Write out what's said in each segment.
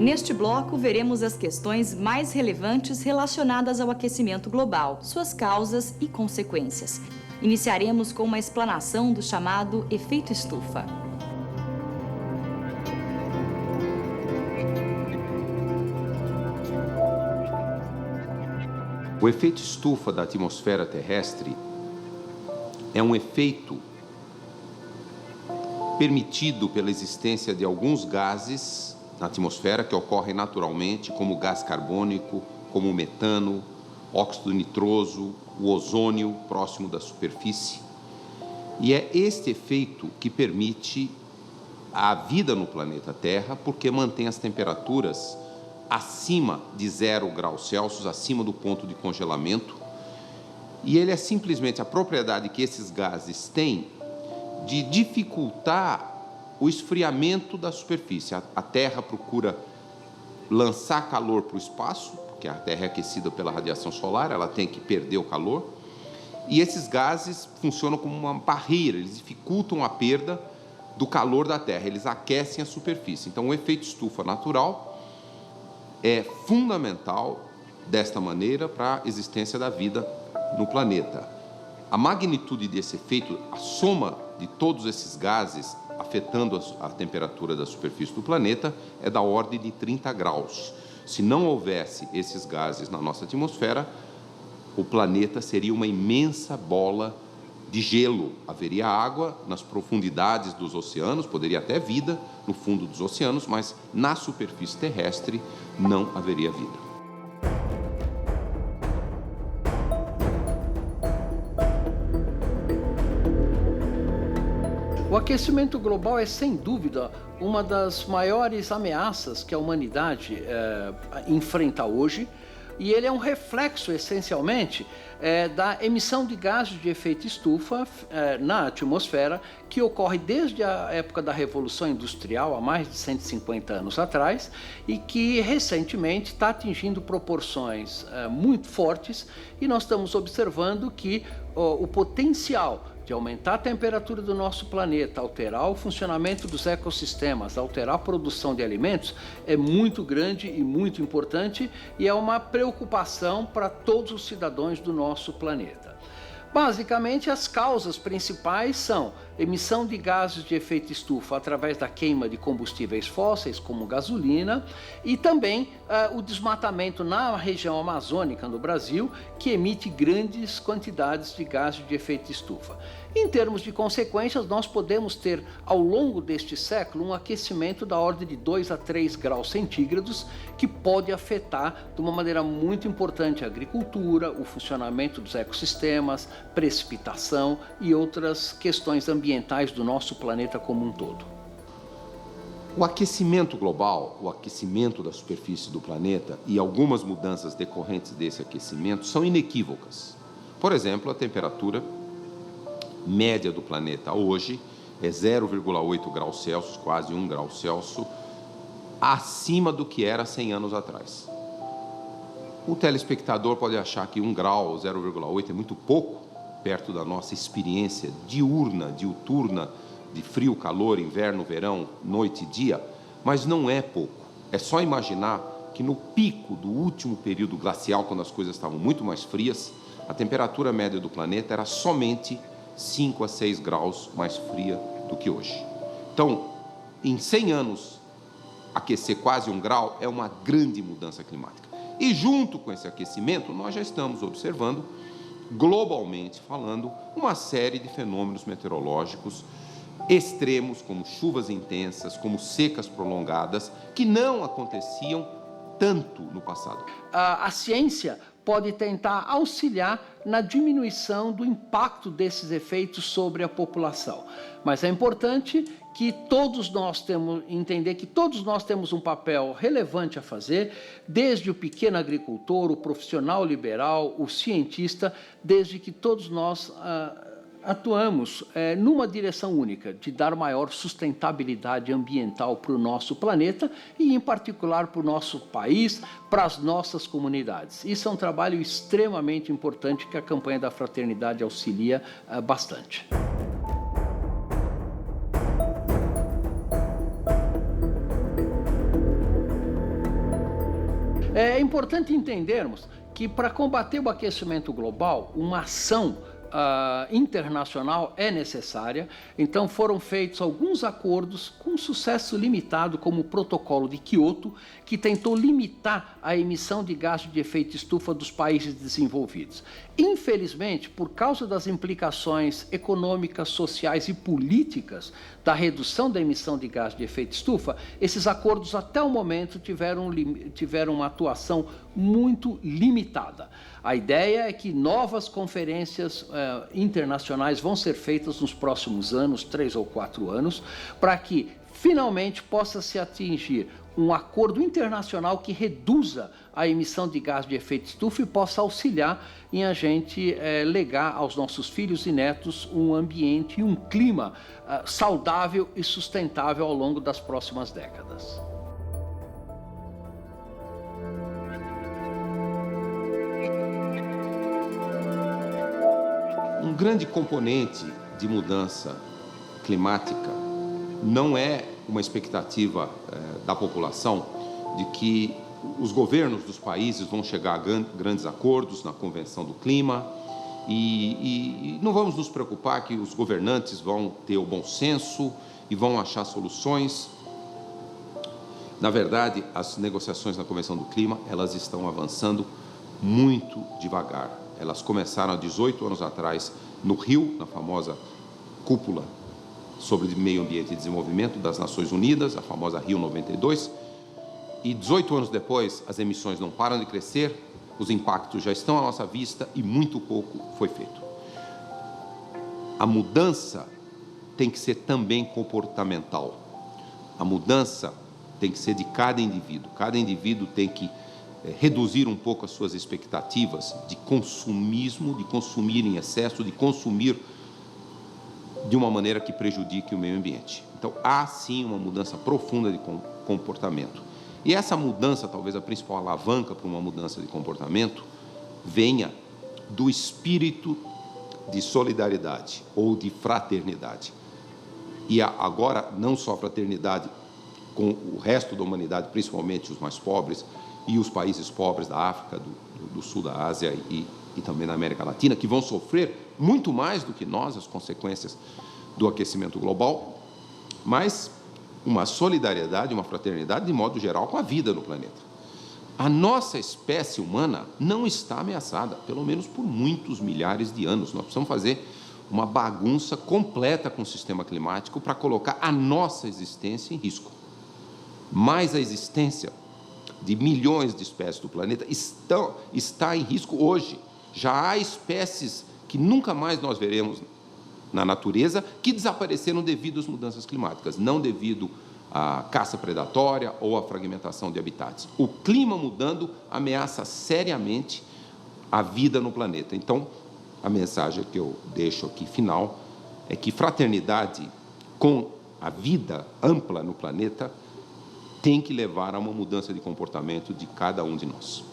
Neste bloco, veremos as questões mais relevantes relacionadas ao aquecimento global, suas causas e consequências. Iniciaremos com uma explanação do chamado efeito estufa. O efeito estufa da atmosfera terrestre é um efeito permitido pela existência de alguns gases na atmosfera que ocorrem naturalmente, como o gás carbônico, como o metano, óxido nitroso, o ozônio próximo da superfície. E é este efeito que permite a vida no planeta Terra, porque mantém as temperaturas acima de 0 graus Celsius, acima do ponto de congelamento. E ele é simplesmente a propriedade que esses gases têm de dificultar o esfriamento da superfície. A Terra procura lançar calor para o espaço, porque a Terra é aquecida pela radiação solar, ela tem que perder o calor, e esses gases funcionam como uma barreira, eles dificultam a perda do calor da Terra, eles aquecem a superfície. Então, o efeito estufa natural é fundamental, desta maneira, para a existência da vida no planeta. A magnitude desse efeito, a soma de todos esses gases afetando a temperatura da superfície do planeta, é da ordem de 30 graus. Se não houvesse esses gases na nossa atmosfera, o planeta seria uma imensa bola de gelo. Haveria água nas profundidades dos oceanos, poderia até vida no fundo dos oceanos, mas na superfície terrestre não haveria vida. O aquecimento global é, sem dúvida, uma das maiores ameaças que a humanidade enfrenta hoje, e ele é um reflexo, essencialmente, da emissão de gases de efeito estufa na atmosfera, que ocorre desde a época da Revolução Industrial, há mais de 150 anos atrás, e que, recentemente, está atingindo proporções muito fortes, e nós estamos observando que o potencial de aumentar a temperatura do nosso planeta, alterar o funcionamento dos ecossistemas, alterar a produção de alimentos, é muito grande e muito importante, e é uma preocupação para todos os cidadãos do nosso planeta. Basicamente, as causas principais são emissão de gases de efeito estufa através da queima de combustíveis fósseis, como gasolina, e também o desmatamento na região amazônica no Brasil, que emite grandes quantidades de gases de efeito estufa. Em termos de consequências, nós podemos ter, ao longo deste século, um aquecimento da ordem de 2 a 3 graus centígrados, que pode afetar de uma maneira muito importante a agricultura, o funcionamento dos ecossistemas, precipitação e outras questões ambientais do nosso planeta como um todo. O aquecimento global, o aquecimento da superfície do planeta e algumas mudanças decorrentes desse aquecimento são inequívocas. Por exemplo, a temperatura média do planeta hoje é 0,8 graus Celsius, quase 1 grau Celsius, acima do que era 100 anos atrás. O telespectador pode achar que 1 grau, 0,8 é muito pouco, perto da nossa experiência diurna, de frio, calor, inverno, verão, noite e dia, mas não é pouco. É só imaginar que no pico do último período glacial, quando as coisas estavam muito mais frias, a temperatura média do planeta era somente 5 a 6 graus mais fria do que hoje. Então, em 100 anos, aquecer quase 1 grau é uma grande mudança climática. E junto com esse aquecimento, nós já estamos observando, globalmente falando, uma série de fenômenos meteorológicos extremos, como chuvas intensas, como secas prolongadas, que não aconteciam tanto no passado. A ciência pode tentar auxiliar na diminuição do impacto desses efeitos sobre a população. Mas é importante que todos nós entender que todos nós temos um papel relevante a fazer, desde o pequeno agricultor, o profissional liberal, o cientista, desde que todos nós atuamos numa direção única, de dar maior sustentabilidade ambiental para o nosso planeta e, em particular, para o nosso país, para as nossas comunidades. Isso é um trabalho extremamente importante que a campanha da Fraternidade auxilia bastante. importante entendermos que para combater o aquecimento global, uma ação internacional é necessária. Então foram feitos alguns acordos com sucesso limitado, como o Protocolo de Quioto, que tentou limitar a emissão de gases de efeito estufa dos países desenvolvidos. Infelizmente, por causa das implicações econômicas, sociais e políticas da redução da emissão de gases de efeito estufa, esses acordos até o momento tiveram uma atuação muito limitada. A ideia é que novas conferências internacionais vão ser feitas nos próximos anos, 3 ou 4 anos, para que finalmente possa se atingir um acordo internacional que reduza a emissão de gás de efeito estufa e possa auxiliar em a gente legar aos nossos filhos e netos um ambiente e um clima saudável e sustentável ao longo das próximas décadas. Um grande componente de mudança climática não é uma expectativa da população de que os governos dos países vão chegar a grandes acordos na Convenção do Clima e não vamos nos preocupar que os governantes vão ter o bom senso e vão achar soluções. Na verdade, as negociações na Convenção do Clima, elas estão avançando muito devagar. Elas começaram há 18 anos atrás no Rio, na famosa cúpula sobre meio ambiente e desenvolvimento das Nações Unidas, a famosa Rio 92, e 18 anos depois as emissões não param de crescer, os impactos já estão à nossa vista e muito pouco foi feito. A mudança tem que ser também comportamental. A mudança tem que ser de cada indivíduo tem que reduzir um pouco as suas expectativas de consumismo, de consumir em excesso, de consumir de uma maneira que prejudique o meio ambiente. Então, há sim uma mudança profunda de comportamento. E essa mudança, talvez a principal alavanca para uma mudança de comportamento, venha do espírito de solidariedade ou de fraternidade. E agora, não só fraternidade com o resto da humanidade, principalmente os mais pobres, e os países pobres da África, do sul da Ásia e também da América Latina, que vão sofrer muito mais do que nós as consequências do aquecimento global, mas uma solidariedade, uma fraternidade, de modo geral, com a vida no planeta. A nossa espécie humana não está ameaçada, pelo menos por muitos milhares de anos. Nós precisamos fazer uma bagunça completa com o sistema climático para colocar a nossa existência em risco. Mas a existência de milhões de espécies do planeta está em risco hoje. Já há espécies que nunca mais nós veremos na natureza que desapareceram devido às mudanças climáticas, não devido à caça predatória ou à fragmentação de habitats. O clima mudando ameaça seriamente a vida no planeta. Então, a mensagem que eu deixo aqui final é que fraternidade com a vida ampla no planeta tem que levar a uma mudança de comportamento de cada um de nós.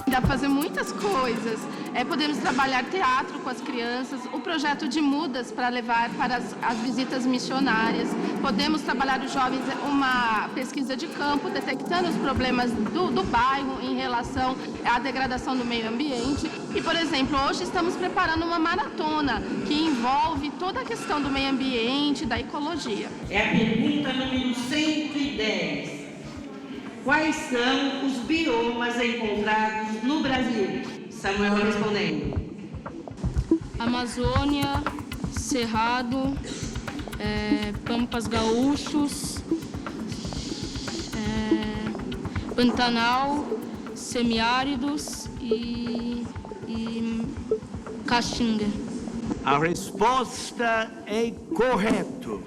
Dá para fazer muitas coisas. Podemos trabalhar teatro com as crianças, o projeto de mudas para levar para as visitas missionárias. Podemos trabalhar os jovens uma pesquisa de campo, detectando os problemas do bairro em relação à degradação do meio ambiente. E, por exemplo, hoje estamos preparando uma maratona que envolve toda a questão do meio ambiente, da ecologia. É a pergunta número 110. Quais são os biomas encontrados no Brasil? Samuel respondendo. Amazônia, Cerrado, Pampas Gaúchos, Pantanal, semiáridos e Caatinga. A resposta é correta.